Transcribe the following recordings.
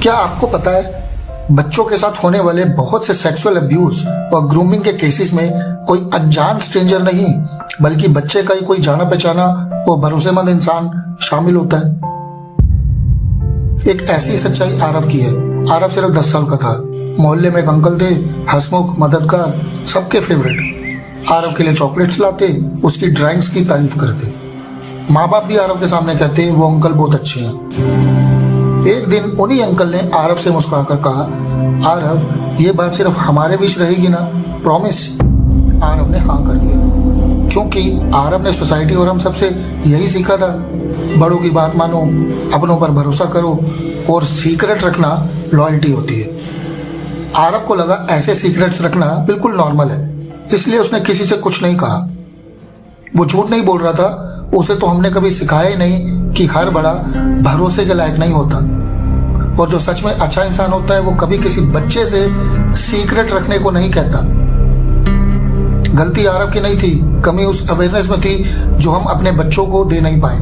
क्या आपको पता है बच्चों के साथ होने वाले बहुत से सेक्सुअल अब्यूज और ग्रूमिंग के केसेस में कोई अनजान स्ट्रेंजर नहीं बल्कि बच्चे का ही कोई जाना पहचाना और भरोसेमंद इंसान शामिल होता है। एक ऐसी सच्चाई आरव की है। आरव सिर्फ 10 साल का था। मोहल्ले में एक अंकल थे, हंसमुख, मददगार, सबके फेवरेट। आरव के लिए चॉकलेट्स लाते, उसकी ड्राइंग्स की तारीफ करते। माँ बाप भी आरव के सामने कहते वो अंकल बहुत अच्छे हैं। एक दिन उन्हीं अंकल ने आरव से मुस्कुराकर कहा, आरव ये बात सिर्फ हमारे बीच रहेगी ना, प्रॉमिस? आरव ने हाँ कर दिया, क्योंकि आरव ने सोसाइटी और हम सबसे यही सीखा था, बड़ों की बात मानो, अपनों पर भरोसा करो और सीक्रेट रखना लॉयल्टी होती है। आरव को लगा ऐसे सीक्रेट्स रखना बिल्कुल नॉर्मल है, इसलिए उसने किसी से कुछ नहीं कहा। वो झूठ नहीं बोल रहा था, उसे तो हमने कभी सिखाया ही नहीं कि हर बड़ा भरोसे के लायक नहीं होता, और जो सच में अच्छा इंसान होता है वो कभी किसी बच्चे से सीक्रेट रखने को नहीं कहता। गलती आरव की नहीं थी, कमी उस अवेयरनेस में थी जो हम अपने बच्चों को दे नहीं पाए।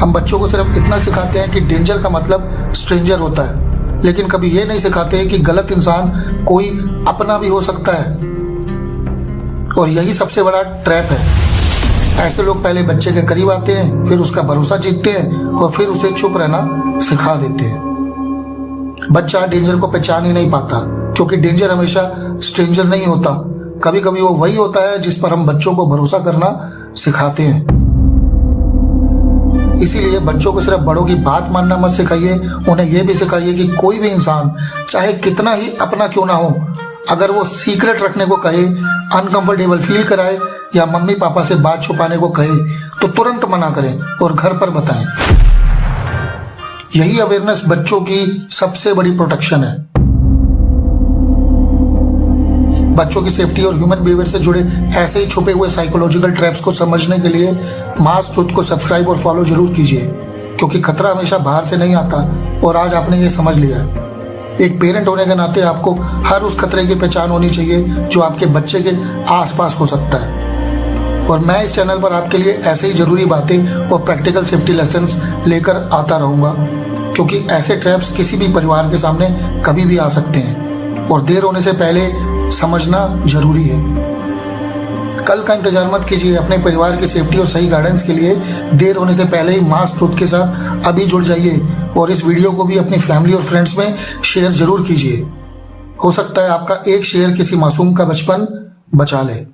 हम बच्चों को सिर्फ इतना सिखाते हैं कि डेंजर का मतलब स्ट्रेंजर होता है, लेकिन कभी ये नहीं सिखाते कि गलत इंसान कोई अपना भी हो सकता है। और यही सबसे बड़ा ट्रैप है। ऐसे लोग पहले बच्चे के करीब आते हैं, फिर उसका भरोसा जीतते हैं और फिर उसे चुप रहना सिखा देते हैं। बच्चा डेंजर को पहचान ही नहीं पाता, क्योंकि डेंजर हमेशा स्ट्रेंजर नहीं होता। कभी कभी वो वही होता है जिस पर हम बच्चों को भरोसा करना सिखाते हैं। इसीलिए बच्चों को सिर्फ बड़ों की बात मानना मत सिखाइए, उन्हें यह भी सिखाइए कि कोई भी इंसान चाहे कितना ही अपना क्यों ना हो, अगर वो सीक्रेट रखने को कहे, अनकंफर्टेबल फील कराए या मम्मी पापा से बात छुपाने को कहे तो तुरंत मना करें और घर पर बताएं। यही अवेयरनेस बच्चों की सबसे बड़ी प्रोटेक्शन है। बच्चों की सेफ्टी और ह्यूमन बिहेवियर से जुड़े ऐसे ही छुपे हुए साइकोलॉजिकल ट्रैप्स को समझने के लिए मास ट्रुथ को सब्सक्राइब और फॉलो जरूर कीजिए, क्योंकि खतरा हमेशा बाहर से नहीं आता और आज आपने ये समझ लिया है। एक पेरेंट होने के नाते आपको हर उस खतरे की पहचान होनी चाहिए जो आपके बच्चे के आसपास हो सकता है। और मैं इस चैनल पर आपके लिए ऐसे ही ज़रूरी बातें और प्रैक्टिकल सेफ्टी लेसन्स लेकर आता रहूँगा, क्योंकि ऐसे ट्रैप्स किसी भी परिवार के सामने कभी भी आ सकते हैं और देर होने से पहले समझना जरूरी है। कल का इंतजार मत कीजिए। अपने परिवार की सेफ्टी और सही गाइडेंस के लिए देर होने से पहले ही मास ट्रुथ के साथ अभी जुड़ जाइए और इस वीडियो को भी अपनी फैमिली और फ्रेंड्स में शेयर जरूर कीजिए। हो सकता है आपका एक शेयर किसी मासूम का बचपन बचा ले।